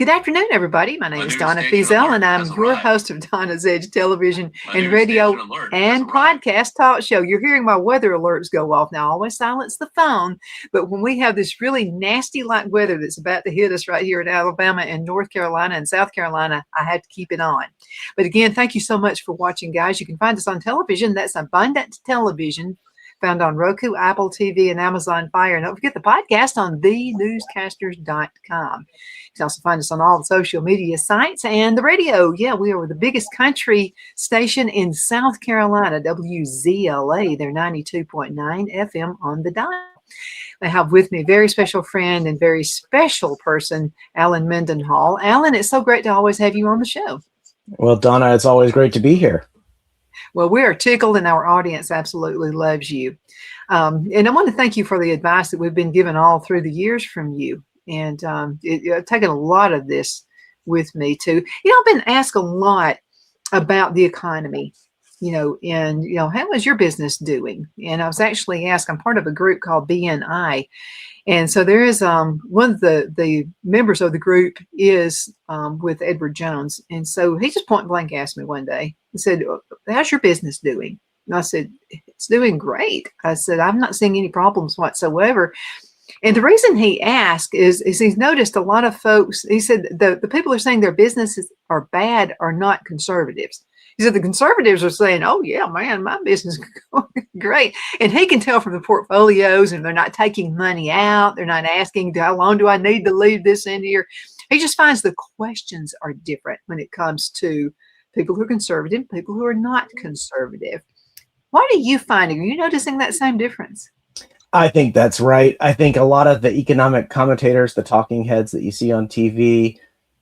Good afternoon, everybody. My name is Donna Feazell, and I'm your host of Donna's Edge television and radio and podcast talk show. You're hearing my weather alerts go off now. I always silence the phone, but when we have this really nasty like weather that's about to hit us right here in Alabama and North Carolina and South Carolina, I had to keep it on. But again, thank you so much for watching, guys. You can find us on television. That's Abundant Television, found on Roku, Apple TV, and Amazon Fire. And don't forget the podcast on thenewscasters.com. You can also find us on all the social media sites and the radio. Yeah, we are the biggest country station in South Carolina, WZLA. They're 92.9 FM on the dial. I have with me a very special friend and very special person, Alan Mendenhall. Alan, it's so great to always have you on the show. Well, Donna, it's always great to be here. Well, we are tickled and our audience absolutely loves you. And I want to thank you for the advice that we've been given all through the years from you. And I've taken a lot of this with me too. I've been asked a lot about the economy, and, how is your business doing? And I was actually asked, I'm part of a group called BNI. And so there is one of the members of the group is with Edward Jones. And so he just point blank asked me one day, he said, how's your business doing? And I said, it's doing great. I said, I'm not seeing any problems whatsoever. And the reason he asked is he's noticed a lot of folks, he said the people who are saying their businesses are bad are not conservatives. He said the conservatives are saying, oh, yeah, man, my business is going great. And he can tell from the portfolios, and they're not taking money out. They're not asking, how long do I need to leave this in here? He just finds the questions are different when it comes to people who are conservative, people who are not conservative. What are you finding? Are you noticing that same difference? I think that's right. I think a lot of the economic commentators, the talking heads that you see on TV,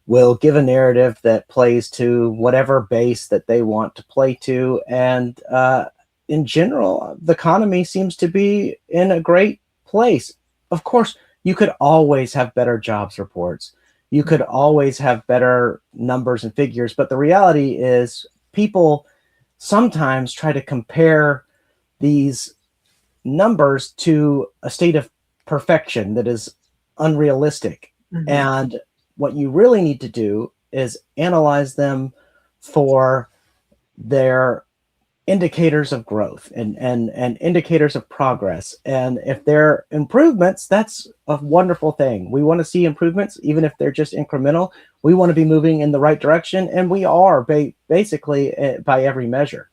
will give a narrative that plays to whatever base that they want to play to. And in general, the economy seems to be in a great place. Of course, you could always have better jobs reports. You could always have better numbers and figures. But the reality is people sometimes try to compare these numbers to a state of perfection that is unrealistic. Mm-hmm. And what you really need to do is analyze them for their indicators of growth and indicators of progress. And if they're improvements, that's a wonderful thing. We want to see improvements, even if they're just incremental. We want to be moving in the right direction, and we are basically by every measure.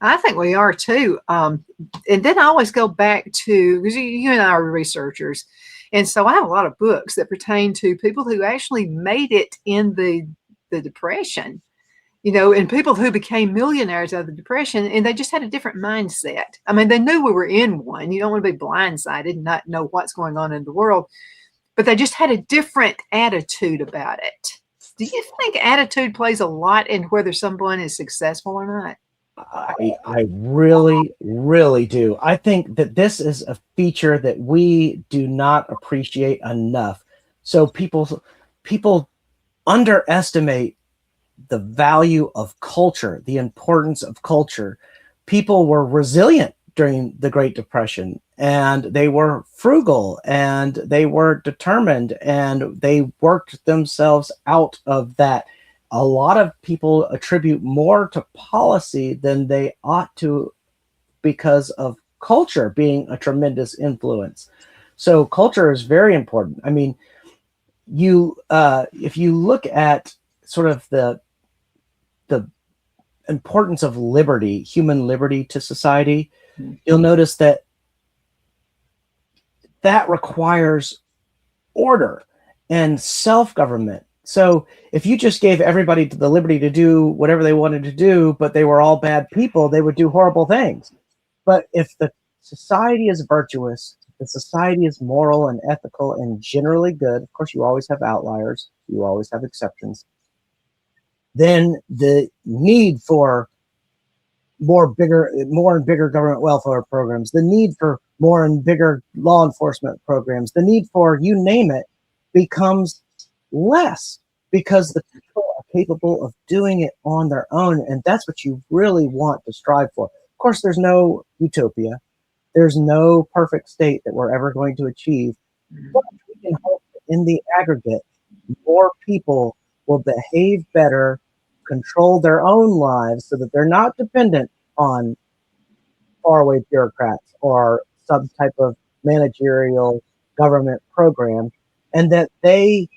I think we are too. And then I always go back to, because you and I are researchers, and so I have a lot of books that pertain to people who actually made it in the Depression, and people who became millionaires out of the Depression, and they just had a different mindset. I mean, they knew we were in one. You don't want to be blindsided and not know what's going on in the world, but they just had a different attitude about it. Do you think attitude plays a lot in whether someone is successful or not? I really, really do. I think that this is a feature that we do not appreciate enough. So people underestimate the value of culture, the importance of culture. People were resilient during the Great Depression, and they were frugal, and they were determined, and they worked themselves out of that. A lot of people attribute more to policy than they ought to because of culture being a tremendous influence. So culture is very important. I mean, if you look at sort of the importance of liberty, human liberty to society, you'll notice that requires order and self-government. So if you just gave everybody the liberty to do whatever they wanted to do, but they were all bad people, they would do horrible things. But if the society is virtuous, the society is moral and ethical and generally good, of course, you always have outliers, you always have exceptions, then the need for more and bigger government welfare programs, the need for more and bigger law enforcement programs, the need for you name it becomes less, because the people are capable of doing it on their own. And that's what you really want to strive for. Of course, there's no utopia. There's no perfect state that we're ever going to achieve. But we can hope that in the aggregate, more people will behave better, control their own lives so that they're not dependent on faraway bureaucrats or some type of managerial government program, and that they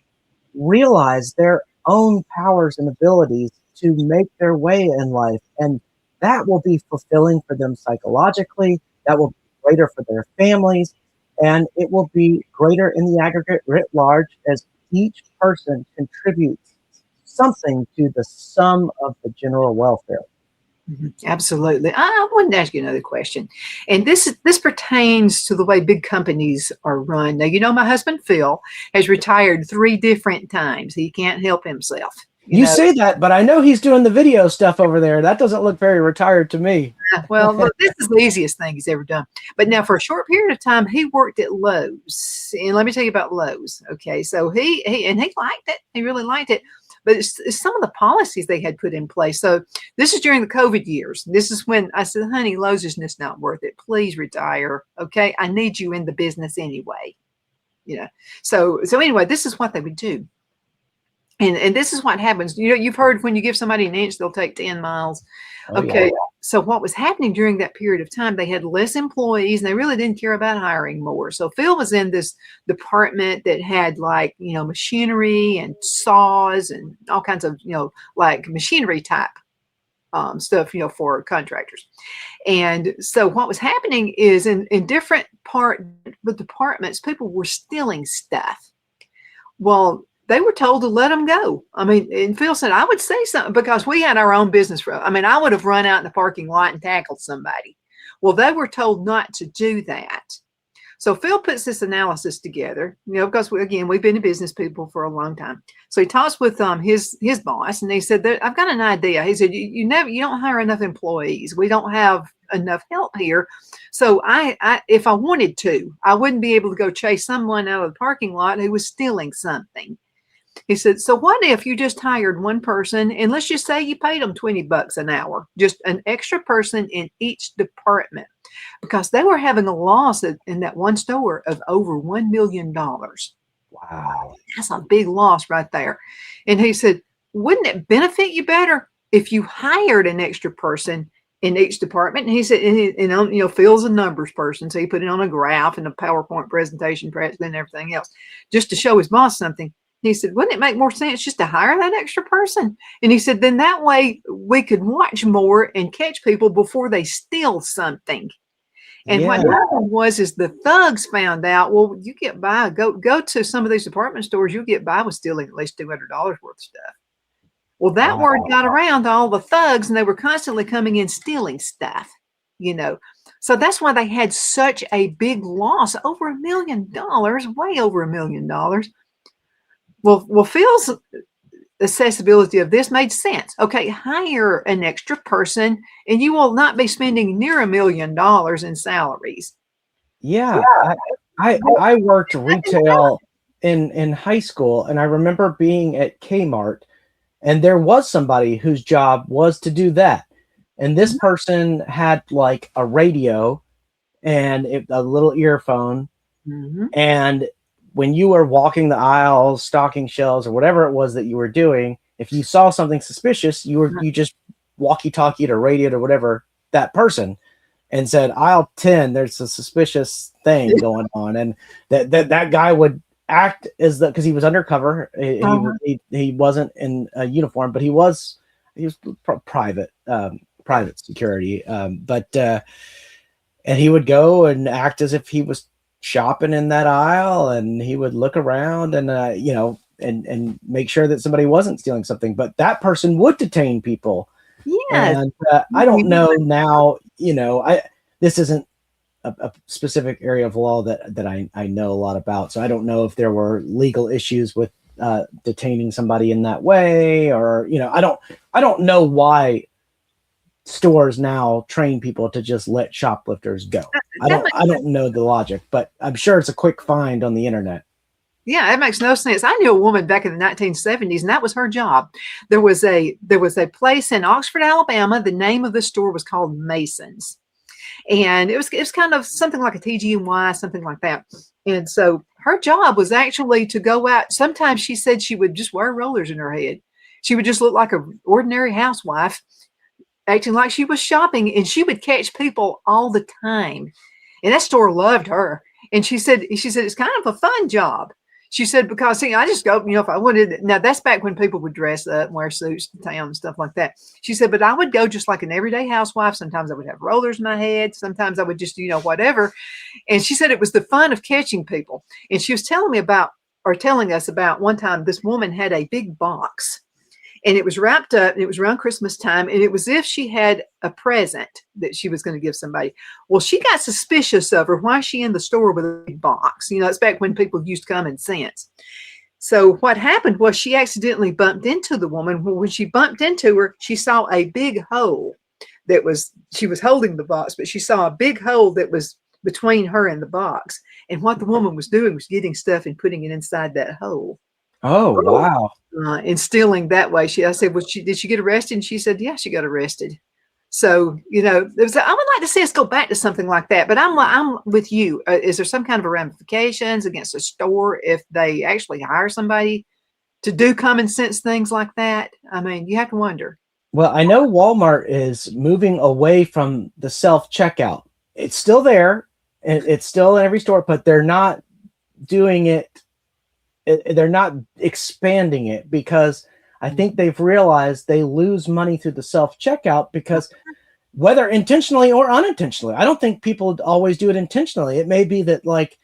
realize their own powers and abilities to make their way in life. And that will be fulfilling for them psychologically. That will be greater for their families. And it will be greater in the aggregate writ large as each person contributes something to the sum of the general welfare. Absolutely. I wanted to ask you another question, and this pertains to the way big companies are run. Now, my husband Phil has retired 3 different times. He can't help himself. You say that, but I know he's doing the video stuff over there. That doesn't look very retired to me. Well, look, this is the easiest thing he's ever done. But now, for a short period of time, he worked at Lowe's, and let me tell you about Lowe's. Okay, so he liked it. He really liked it. But it's some of the policies they had put in place. So this is during the COVID years. This is when I said, honey, Lowe's is just not worth it. Please retire. Okay. I need you in the business anyway. So anyway, this is what they would do. And this is what happens. You've heard when you give somebody an inch, they'll take 10 miles. Okay. Yeah. So what was happening during that period of time, they had less employees and they really didn't care about hiring more. So Phil was in this department that had machinery and saws and all kinds of, like machinery type stuff, for contractors. And so what was happening is in different departments, people were stealing stuff. Well, they were told to let them go. I mean, and Phil said, I would say something because we had our own business. I would have run out in the parking lot and tackled somebody. Well, they were told not to do that. So Phil puts this analysis together, because we've been in business people for a long time. So he talks with his boss, and he said that I've got an idea. He said, you don't hire enough employees. We don't have enough help here. So I if I wanted to, I wouldn't be able to go chase someone out of the parking lot who was stealing something. He said, so what if you just hired one person and let's just say you paid them $20 an hour, just an extra person in each department, because they were having a loss in that one store of over $1 million. Wow. That's a big loss right there. And he said, wouldn't it benefit you better if you hired an extra person in each department? And he said, Phil's a numbers person. So he put it on a graph and a PowerPoint presentation, and everything else, just to show his boss something. He said, wouldn't it make more sense just to hire that extra person? And he said, then that way we could watch more and catch people before they steal something. And what happened is the thugs found out, well, you get by, go to some of these department stores, you'll get by with stealing at least $200 worth of stuff. Well, that word got around to all the thugs, and they were constantly coming in stealing stuff, So that's why they had such a big loss, over $1 million, way over $1 million. Well, Phil's accessibility of this made sense. Okay, hire an extra person and you will not be spending near $1 million in salaries. Yeah. I worked retail in high school, and I remember being at Kmart, and there was somebody whose job was to do that. And this person had like a radio and a little earphone. Mm-hmm. And when you were walking the aisles, stocking shelves, or whatever it was that you were doing, if you saw something suspicious, you just walkie-talkied or radioed or whatever that person and said, aisle 10, there's a suspicious thing going on. And that guy would act as because he was undercover. He wasn't in a uniform, but he was private security. And he would go and act as if he was shopping in that aisle, and he would look around and and make sure that somebody wasn't stealing something. But that person would detain people. Yeah. And I don't know now, this isn't a specific area of law that I know a lot about. So I don't know if there were legal issues with detaining somebody in that way, or, I don't know why stores now train people to just let shoplifters go. I don't know the logic, but I'm sure it's a quick find on the internet. Yeah, it makes no sense. I knew a woman back in the 1970s, and that was her job. There was a place in Oxford, Alabama. The name of the store was called Mason's, and it was kind of something like a TG&Y, something like that. And so her job was actually to go out. Sometimes she said she would just wear rollers in her head. She would just look like an ordinary housewife, acting like she was shopping, and she would catch people all the time. And that store loved her. And she said it's kind of a fun job. She said, because see, I just go, if I wanted, now that's back when people would dress up and wear suits to town and stuff like that. She said, but I would go just like an everyday housewife. Sometimes I would have rollers in my head. Sometimes I would just, whatever. And she said it was the fun of catching people. And she was telling us about one time this woman had a big box. And it was wrapped up, and it was around Christmas time, and it was as if she had a present that she was going to give somebody. Well, she got suspicious of her. Why is she in the store with a big box? It's back when people used common sense. So what happened was she accidentally bumped into the woman. When she bumped into her, she saw a big hole she was holding the box, but she saw a big hole that was between her and the box. And what the woman was doing was getting stuff and putting it inside that hole. Oh, wow. And stealing that way. I said, well, did she get arrested? And she said, yeah, she got arrested. So, I would like to see us go back to something like that. But I'm with you. Is there some kind of a ramifications against a store if they actually hire somebody to do common sense things like that? I mean, you have to wonder. Well, I know Walmart is moving away from the self-checkout. It's still there, and it's still in every store, but they're not doing it. They're not expanding it because I think they've realized they lose money through the self-checkout because whether intentionally or unintentionally, I don't think people always do it intentionally. It may be that like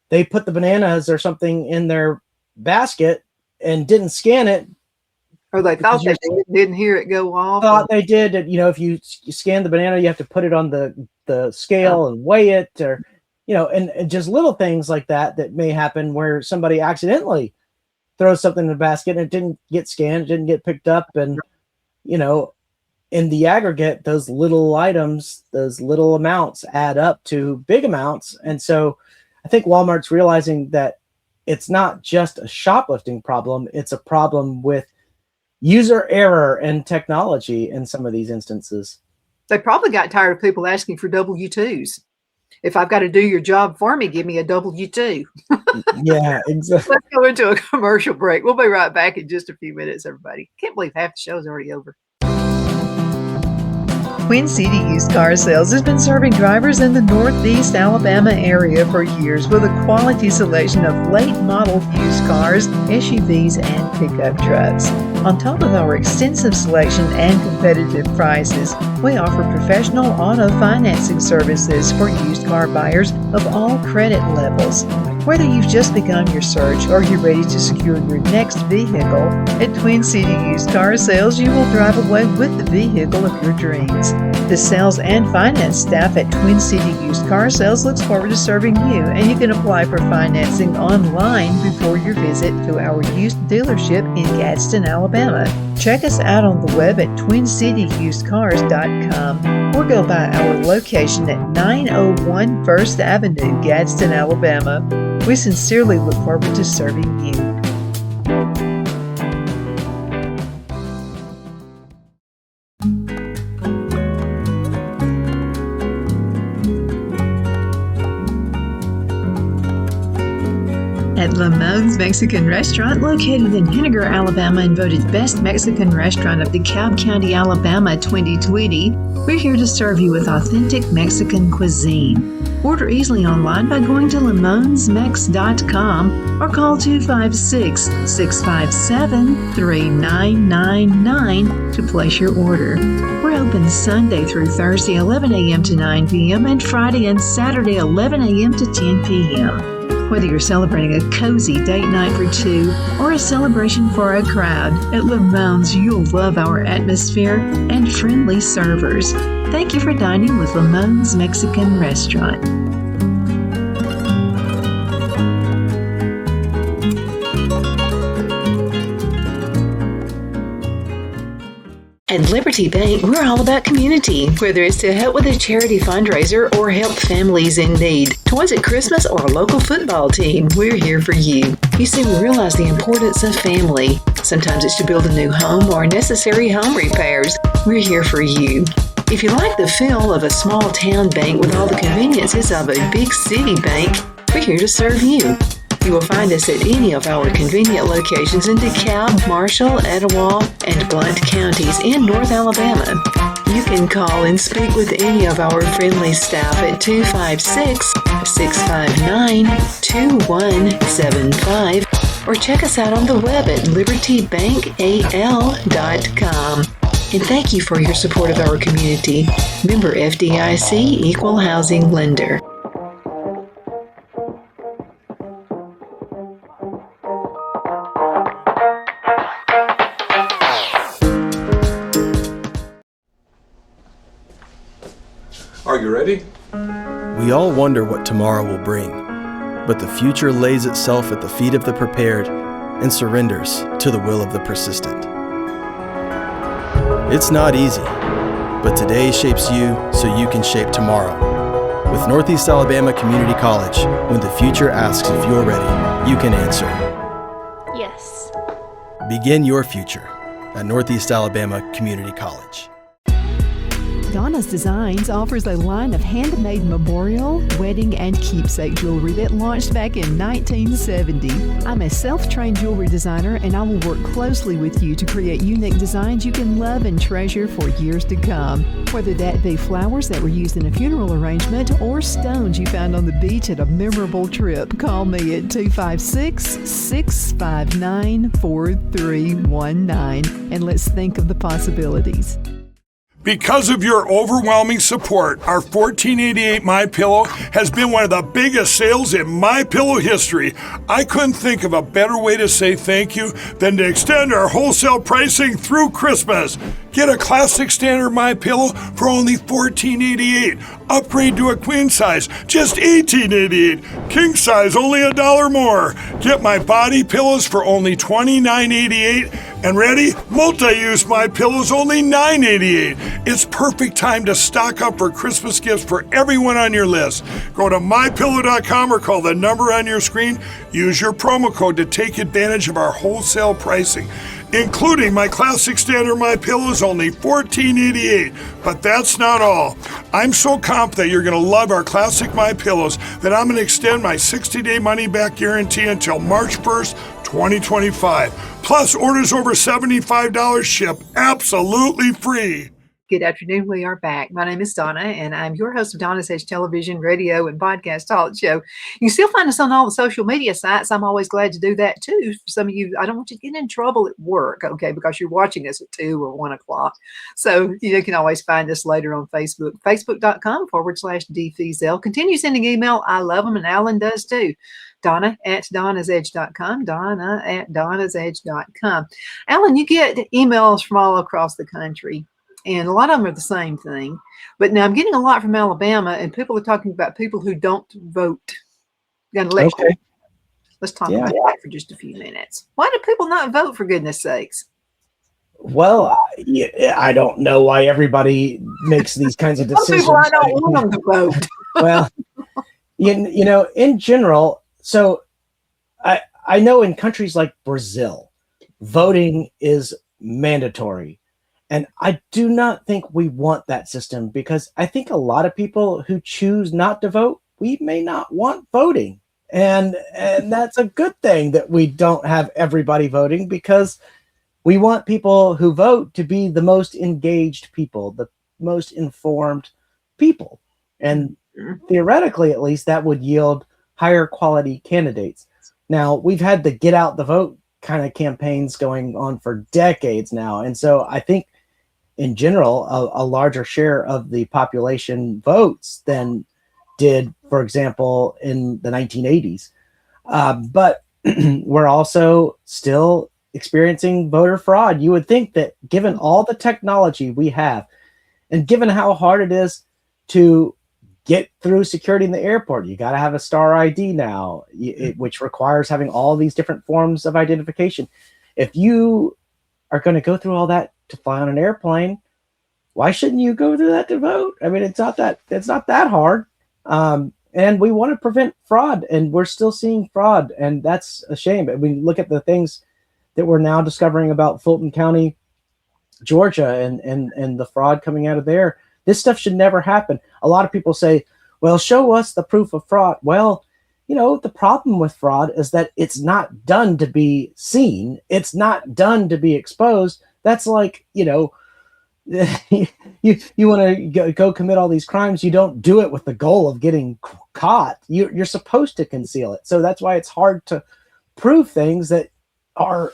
they put the bananas or something in their basket and didn't scan it. Or they thought they didn't hear it go off. Thought they did. If you scan the banana, you have to put it on the scale and weigh it, or and just little things like that may happen where somebody accidentally throws something in the basket and it didn't get scanned, it didn't get picked up. And, in the aggregate, those little items, those little amounts add up to big amounts. And so I think Walmart's realizing that it's not just a shoplifting problem. It's a problem with user error and technology in some of these instances. They probably got tired of people asking for W-2s. If I've got to do your job for me, give me a W-2. Yeah, exactly. Let's go into a commercial break. We'll be right back in just a few minutes, everybody. Can't believe half the show is already over. Twin City Used Car Sales has been serving drivers in the Northeast Alabama area for years with a quality selection of late model used cars, SUVs, and pickup trucks. On top of our extensive selection and competitive prices, we offer professional auto financing services for used car buyers of all credit levels. Whether you've just begun your search or you're ready to secure your next vehicle, at Twin City Used Car Sales, you will drive away with the vehicle of your dreams. The sales and finance staff at Twin City Used Car Sales looks forward to serving you, and you can apply for financing online before your visit to our used dealership in Gadsden, Alabama. Check us out on the web at twincityusedcars.com or go by our location at 901 First Avenue, Gadsden, Alabama. We sincerely look forward to serving you. At Lamone's Mexican Restaurant, located in Henniger, Alabama, and voted Best Mexican Restaurant of DeKalb County, Alabama 2020, we're here to serve you with authentic Mexican cuisine. Order easily online by going to lamonsmex.com or call 256-657-3999 to place your order. We're open Sunday through Thursday 11 a.m. to 9 p.m. and Friday and Saturday 11 a.m. to 10 p.m. Whether you're celebrating a cozy date night for two or a celebration for a crowd, at Lamone's you'll love our atmosphere and friendly servers. Thank you for dining with Lamone's Mexican Restaurant. At Liberty Bank, we're all about community, whether it's to help with a charity fundraiser or help families in need. Toys at Christmas or a local football team, we're here for you. You see, we realize the importance of family. Sometimes it's to build a new home or necessary home repairs. We're here for you. If you like the feel of a small town bank with all the conveniences of a big city bank, We're here to serve you. You will find us at any of our convenient locations in DeKalb, Marshall, Etowah, and Blount counties in North Alabama. You can call and speak with any of our friendly staff at 256-659-2175 or check us out on the web at libertybankal.com. And thank you for your support of our community. Member FDIC Equal Housing Lender. Are you ready? We all wonder what tomorrow will bring, but the future lays itself at the feet of the prepared and surrenders to the will of the persistent. It's not easy, but today shapes you so you can shape tomorrow. With Northeast Alabama Community College, when the future asks if you're ready, you can answer. Yes. Begin your future at Northeast Alabama Community College. Donna's Designs offers a line of handmade memorial, wedding, and keepsake jewelry that launched back in 1970. I'm a self-trained jewelry designer, and I will work closely with you to create unique designs you can love and treasure for years to come. Whether that be flowers that were used in a funeral arrangement or stones you found on the beach at a memorable trip, call me at 256-659-4319, and let's think of the possibilities. Because of your overwhelming support, our 1488 MyPillow has been one of the biggest sales in MyPillow history. I couldn't think of a better way to say thank you than to extend our wholesale pricing through Christmas. Get a classic standard MyPillow for only $14.88. Upgrade to a queen size, just $18.88. King size, only $1 more. Get my body pillows for only $29.88. And ready? Multi-use MyPillows, only $9.88. It's perfect time to stock up for Christmas gifts for everyone on your list. Go to MyPillow.com or call the number on your screen. Use your promo code to take advantage of our wholesale pricing. Including my classic standard MyPillows, only $14.88. But that's not all. I'm so confident you're going to love our classic MyPillows that I'm going to extend my 60-day money-back guarantee until March 1st, 2025. Plus, orders over $75 ship absolutely free. Good afternoon. We are back. My name is Donna, and I'm your host of Donna's Edge Television, radio, and podcast talk show. You can still find us on all the social media sites. I'm always glad to do that, too. For some of you, I don't want you to get in trouble at work, okay, because you're watching us at 2 or 1 o'clock. So you can always find us later on Facebook, facebook.com/D Feazell. Continue sending email. I love them, and Alan does, too. Donna@donnasedge.com, Donna@donnasedge.com. Alan, you get emails from all across the country. And a lot of them are the same thing. But now I'm getting a lot from Alabama, and people are talking about people who don't vote. Okay. Let's talk about that for just a few minutes. Why do people not vote, for goodness sakes? Well, I don't know why everybody makes these kinds of decisions. Some people, I don't want them to vote. Well, you know, in general, so I know in countries like Brazil, voting is mandatory. And I do not think we want that system, because I think a lot of people who choose not to vote, we may not want voting. And that's a good thing that we don't have everybody voting, because we want people who vote to be the most engaged people, the most informed people. And theoretically, at least, that would yield higher quality candidates. Now, we've had the get out the vote kind of campaigns going on for decades now. And so I think in general, a larger share of the population votes than did, for example, in the 1980s. But we're also still experiencing voter fraud. You would think that given all the technology we have, and given how hard it is to get through security in the airport, you got to have a star ID now, which requires having all these different forms of identification. If you are going to go through all that to fly on an airplane, why shouldn't you go through that to vote? I mean, it's not that hard. And we want to prevent fraud, and we're still seeing fraud, and that's a shame. I mean, look at the things that we're now discovering about Fulton County, Georgia, and the fraud coming out of there. This stuff should never happen. A lot of people say, well, show us the proof of fraud. Well, the problem with fraud is that it's not done to be seen. It's not done to be exposed. That's like, you want to go commit all these crimes. You don't do it with the goal of getting caught. You're supposed to conceal it. So that's why it's hard to prove things that are,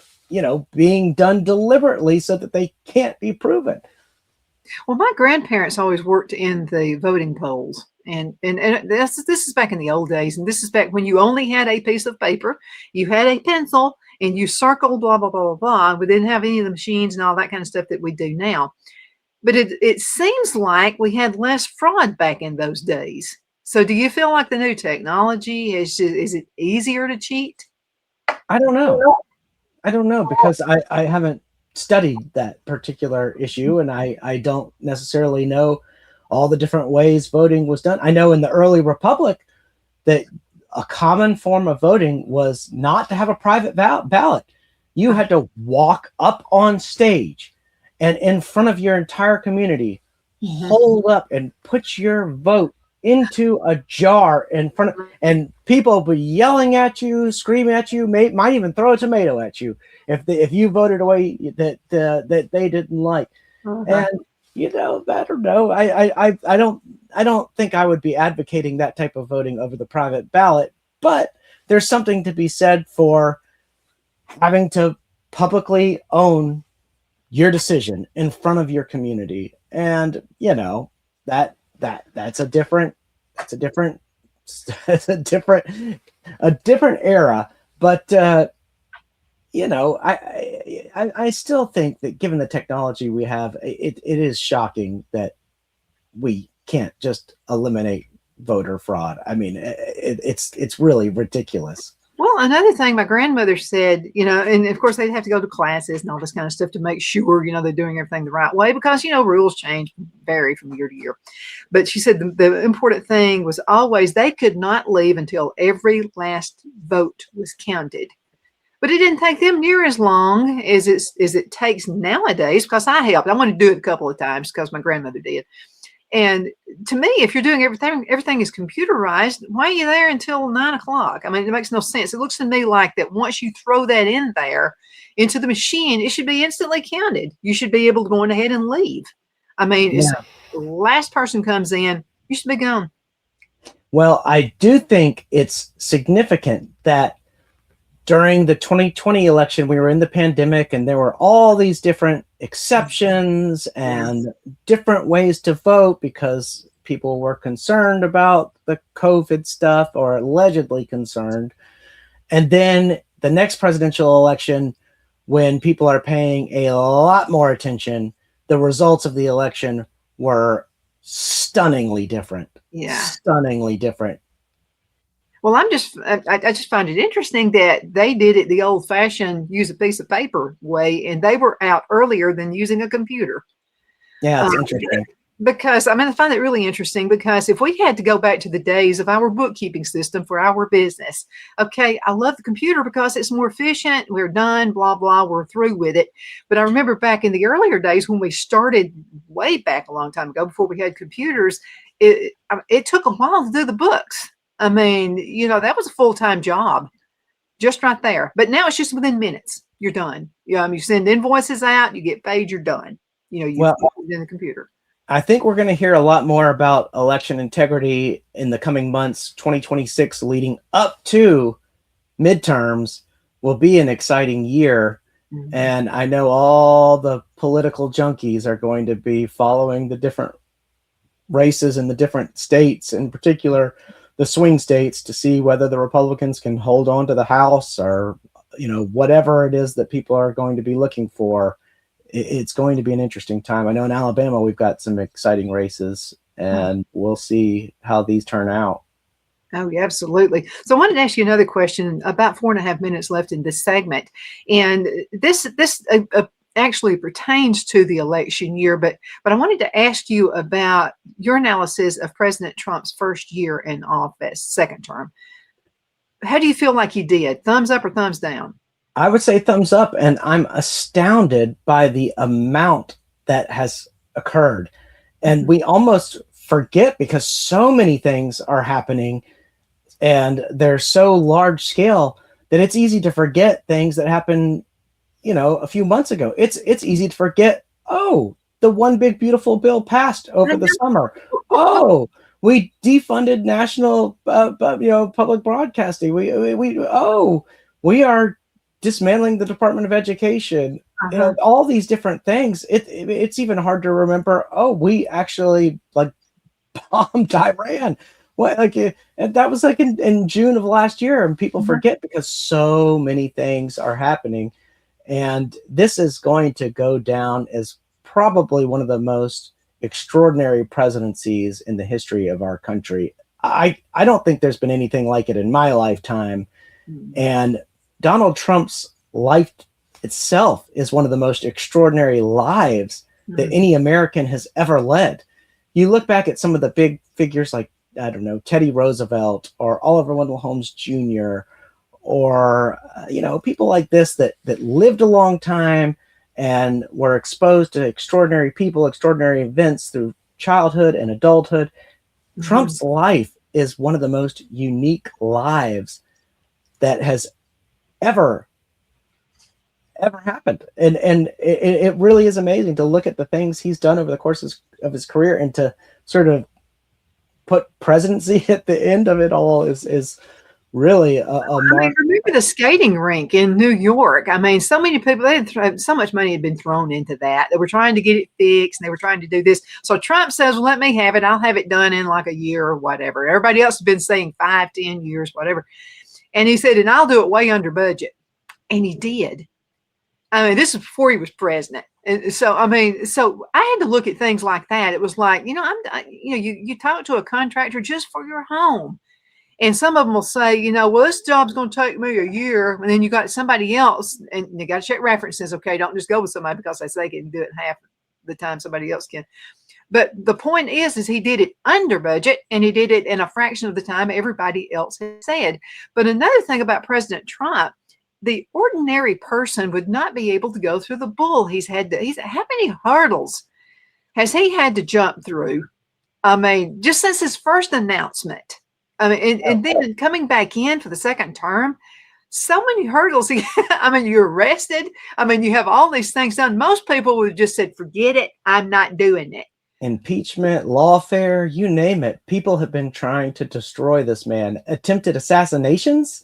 being done deliberately so that they can't be proven. Well, my grandparents always worked in the voting polls. And this is back in the old days. And this is back when you only had a piece of paper, you had a pencil, and you circled blah, blah, blah, blah, blah. We didn't have any of the machines and all that kind of stuff that we do now. But it seems like we had less fraud back in those days. So do you feel like the new technology is it easier to cheat? I don't know because I haven't studied that particular issue, and I don't necessarily know all the different ways voting was done. I know in the early republic that a common form of voting was not to have a private ballot. You had to walk up on stage and in front of your entire community, hold up and put your vote into a jar in front of, and people would be yelling at you, screaming at you, might even throw a tomato at you if you voted a way that they didn't like. And I don't know. I don't think I would be advocating that type of voting over the private ballot, but there's something to be said for having to publicly own your decision in front of your community. And that's a different era. But I still think that given the technology we have, it is shocking that we can't just eliminate voter fraud. I mean, it's really ridiculous. Well, another thing my grandmother said, and of course they'd have to go to classes and all this kind of stuff to make sure, they're doing everything the right way because, rules change, vary from year to year. But she said the important thing was always they could not leave until every last vote was counted. But it didn't take them near as long as it takes nowadays because I helped. I wanted to do it a couple of times because my grandmother did. And to me, if you're doing everything is computerized, why are you there until 9 o'clock? I mean, it makes no sense. It looks to me like that once you throw that in there into the machine, it should be instantly counted. You should be able to go on ahead and leave. I mean, It's the last person comes in, you should be gone. Well, I do think it's significant that during the 2020 election, we were in the pandemic and there were all these different exceptions and different ways to vote because people were concerned about the COVID stuff or allegedly concerned. And then the next presidential election, when people are paying a lot more attention, the results of the election were stunningly different. Yeah. Stunningly different. Well, I just find it interesting that they did it the old fashioned use a piece of paper way, and they were out earlier than using a computer. Yeah, it's interesting. Because I find it really interesting because if we had to go back to the days of our bookkeeping system for our business, okay, I love the computer because it's more efficient. We're done, blah, blah, we're through with it. But I remember back in the earlier days when we started way back a long time ago before we had computers, it took a while to do the books. I mean, that was a full-time job just right there. But now it's just within minutes. You're done. You send invoices out, you get paid, you're done. You put it in the computer. I think we're going to hear a lot more about election integrity in the coming months. 2026 leading up to midterms will be an exciting year. Mm-hmm. And I know all the political junkies are going to be following the different races in the different states, in particular the swing states, to see whether the Republicans can hold on to the House or, whatever it is that people are going to be looking for. It's going to be an interesting time. I know in Alabama, we've got some exciting races and we'll see how these turn out. Oh, yeah, absolutely. So I wanted to ask you another question, about 4.5 minutes left in this segment. And this actually pertains to the election year, but I wanted to ask you about your analysis of President Trump's first year in office, second term. How do you feel like he did? Thumbs up or thumbs down? I would say thumbs up, and I'm astounded by the amount that has occurred. And we almost forget because so many things are happening and they're so large scale that it's easy to forget things that happened, a few months ago. It's easy to forget, oh, the one big beautiful bill passed over the summer. Oh, we defunded national public broadcasting. We are dismantling the Department of Education. All these different things. It's even hard to remember, oh, we actually bombed Iran. And that was in June of last year, and people forget because so many things are happening. And this is going to go down as probably one of the most extraordinary presidencies in the history of our country. I don't think there's been anything like it in my lifetime. And Donald Trump's life itself is one of the most extraordinary lives that any American has ever led. You look back at some of the big figures like, I don't know, Teddy Roosevelt or Oliver Wendell Holmes Jr., or people like this that lived a long time and were exposed to extraordinary people, extraordinary events through childhood and adulthood. Trump's life is one of the most unique lives that has ever happened, and it really is amazing to look at the things he's done over the course of his career, and to sort of put presidency at the end of it all is really a mark. Remember the skating rink in New York? I mean, so many people, so much money had been thrown into that. They were trying to get it fixed, and they were trying to do this. So Trump says, well, let me have it. I'll have it done in like a year or whatever. Everybody else has been saying 5, 10 years, whatever. And he said, and I'll do it way under budget. And he did. I mean, this is before he was president. And so, so I had to look at things like that. It was like, you talk to a contractor just for your home. And some of them will say, well, this job's going to take me a year. And then you got somebody else, and you got to check references. Okay, don't just go with somebody because they say they can do it half the time somebody else can. But the point is he did it under budget, and he did it in a fraction of the time everybody else had said. But another thing about President Trump, the ordinary person would not be able to go through the bull. How many hurdles has he had to jump through? I mean, just since his first announcement. I mean, and then coming back in for the second term, so many hurdles. You're arrested. You have all these things done. Most people would have just said, forget it. I'm not doing it. Impeachment, lawfare, you name it. People have been trying to destroy this man. Attempted assassinations.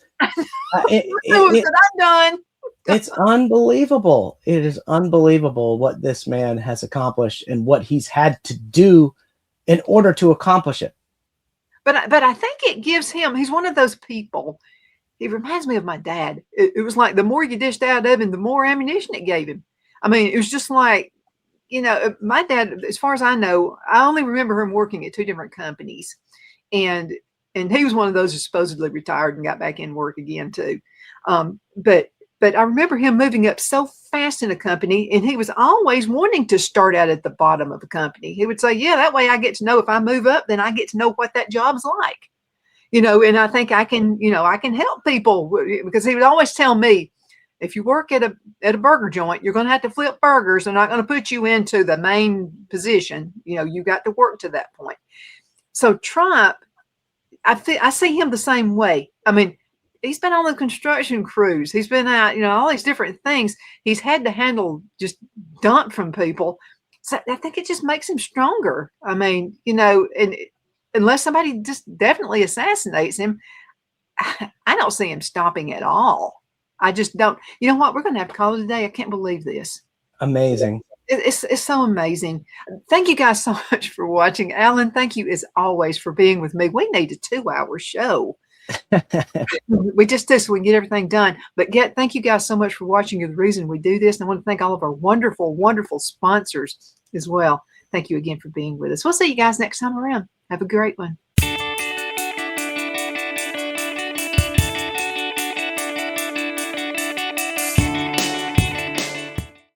It's unbelievable. It is unbelievable what this man has accomplished and what he's had to do in order to accomplish it. But I think it gives him, he's one of those people. He reminds me of my dad. It was like the more you dished out of him, the more ammunition it gave him. It was just like, my dad, as far as I know, I only remember him working at 2 different companies. And he was one of those who supposedly retired and got back in work again too. But I remember him moving up so fast in a company, and he was always wanting to start out at the bottom of the company. He would say, yeah, that way I get to know if I move up, then I get to know what that job's like, and I think I can help people, because he would always tell me, if you work at a burger joint, you're going to have to flip burgers. They're not going to put you into the main position. You got to work to that point. So Trump, I see him the same way. He's been on the construction crews. He's been out, all these different things. He's had to handle just dump from people. So I think it just makes him stronger. And unless somebody just definitely assassinates him, I don't see him stopping at all. I just don't. You know what? We're going to have to call it a day. I can't believe this. Amazing. It's so amazing. Thank you guys so much for watching. Alan, thank you as always for being with me. We need a 2-hour show. We just do so we can get everything done. But thank you guys so much for watching. You're the reason we do this. And I want to thank all of our wonderful, wonderful sponsors as well. Thank you again for being with us. We'll see you guys next time around. Have a great one.